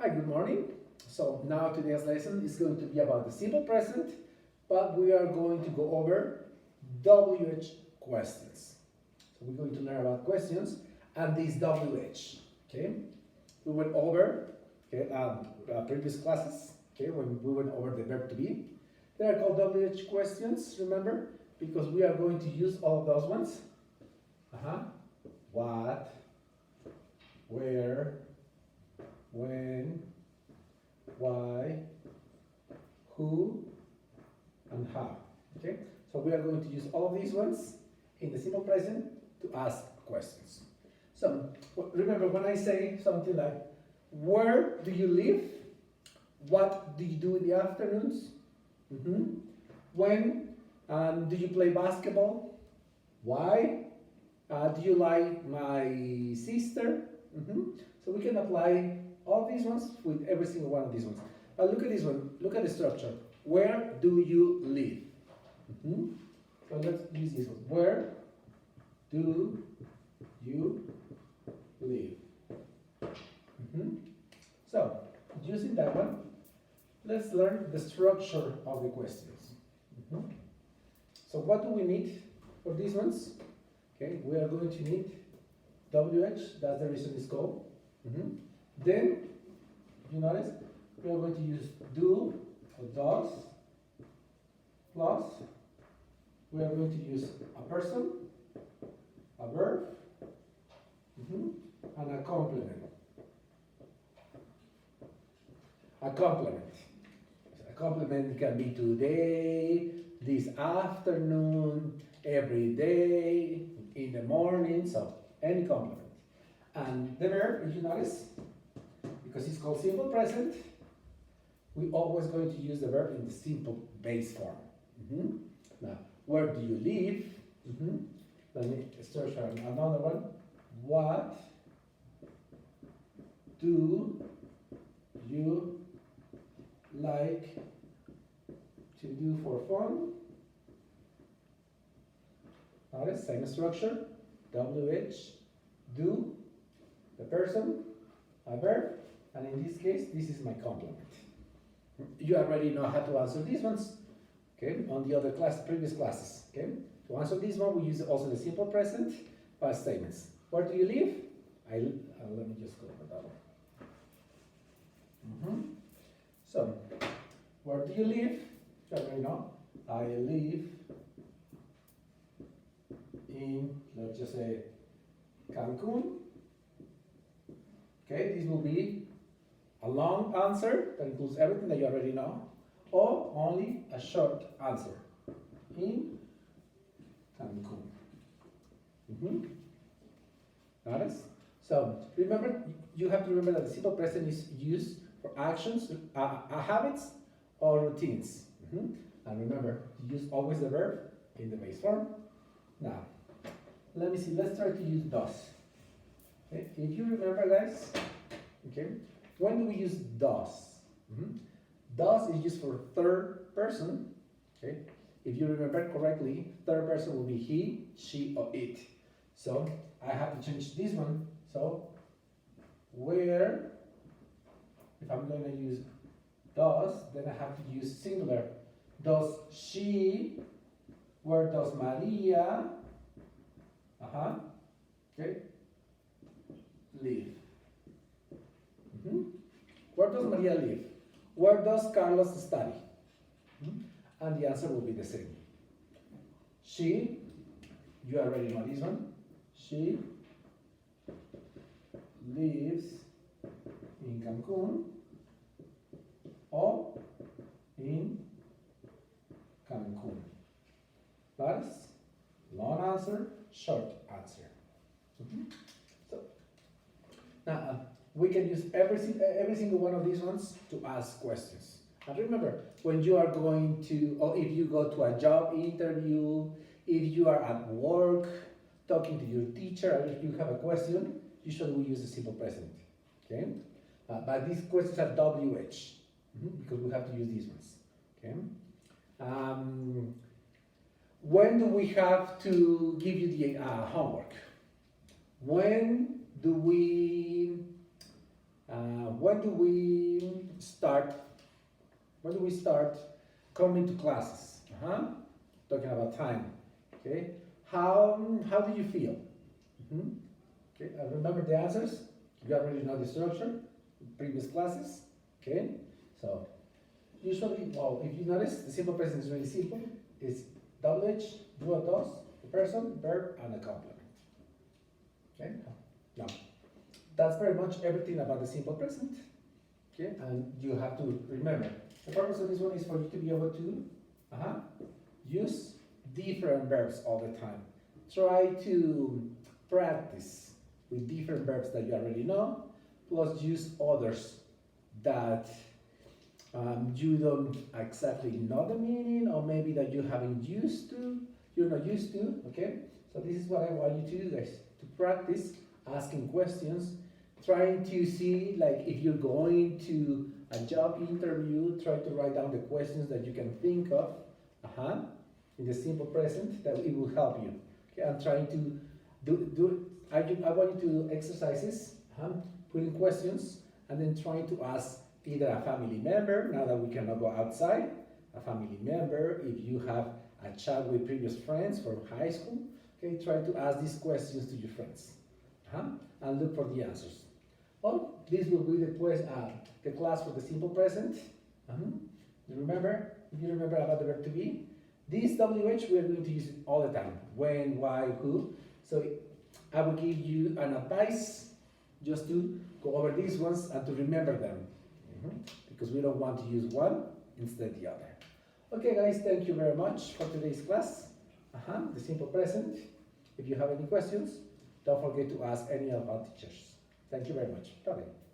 Hi, good morning. So now today's lesson is going to be about the simple present, but we are going to go over WH questions. So we're going to learn about questions and these WH. Okay, we went over previous classes. Okay, when we went over the verb to be, they are called WH questions. Remember, because we are going to use all of those ones. What, where, when, why, who, and how. Okay, so we are going to use all of these ones in the simple present to ask questions. So remember, when I say something like, where do you live? What do you do in the afternoons? When do you play basketball? Why? Do you like my sister? So we can apply all these ones with every single one of these ones. But look at this one. Look at the structure. Where do you live? So let's use this one. Where do you live? So using that one, let's learn the structure of the questions. So what do we need for these ones? Okay, we are going to need WH, that's the reason it's called. Then, you notice, we are going to use do or does, plus, we are going to use a person, a verb, and a complement. A complement. A complement can be today, this afternoon, every day, in the morning, so any complement. And the verb, if you notice, because it's called simple present, we're always going to use the verb in the simple base form. Now, where do you live? Let me search for another one. What do you like to do for fun? Notice, same structure, WH, do, the person, a verb, and in this case, this is my complement. You already know how to answer these ones, okay, on the other previous classes, okay? To answer this one, we use also the simple present past statements. Where do you live? Let me just go for that one. So, where do you live? You already know. I live in, let's just say, Cancun. Okay, this will be a long answer that includes everything that you already know, or only a short answer. In Cancun. Notice? So remember, you have to remember that the simple present is used for actions, habits, or routines. And remember, to use always the verb in the base form. Now, let me see, let's try to use does. Okay? If you remember, guys, okay, when do we use does? Does is used for third person. Okay? If you remember correctly, third person will be he, she, or it. So I have to change this one. So where, if I'm going to use does, then I have to use singular. Does she, where does Maria, okay, live? Where does Maria live? Where does Carlos study? And the answer will be the same. She, you already know this one. She lives in Cancun or in Cancun. That is long answer, short answer. So now we can use every single one of these ones to ask questions. And remember, when you are going to, or if you go to a job interview, if you are at work, talking to your teacher, or if you have a question, usually we use the simple present. Okay? But these questions are WH, because we have to use these ones. Okay? When do we have to give you the homework? When do we When do we start? When do we start coming to classes? Talking about time. Okay. How do you feel? Okay. Remember the answers. You already know the structure. Previous classes. Okay. So usually, well, if you notice, the simple present is really simple. It's WH, do or does, the person, verb, and a complement. Okay. Now, that's very much everything about the simple present. Okay, and you have to remember, the purpose of this one is for you to be able to use different verbs all the time. Try to practice with different verbs that you already know, plus use others that you don't exactly know the meaning, or maybe that you haven't used to, you're not used to, okay? So this is what I want you to do, guys, to practice asking questions, trying to see, like, if you're going to a job interview, try to write down the questions that you can think of, in the simple present, that it will help you. Okay, I'm trying to I want you to do exercises, putting questions, and then trying to ask either a family member, now that we cannot go outside, a family member, if you have a chat with previous friends from high school, okay, try to ask these questions to your friends, and look for the answers. Well, this will be the class for the simple present. Remember, if you remember about the verb to be, this WH, we are going to use it all the time. When, why, who. So I will give you an advice just to go over these ones and to remember them. Because we don't want to use one instead of the other. Okay guys, thank you very much for today's class. The simple present. If you have any questions, don't forget to ask any of our teachers. Thank you very much. Bye-bye.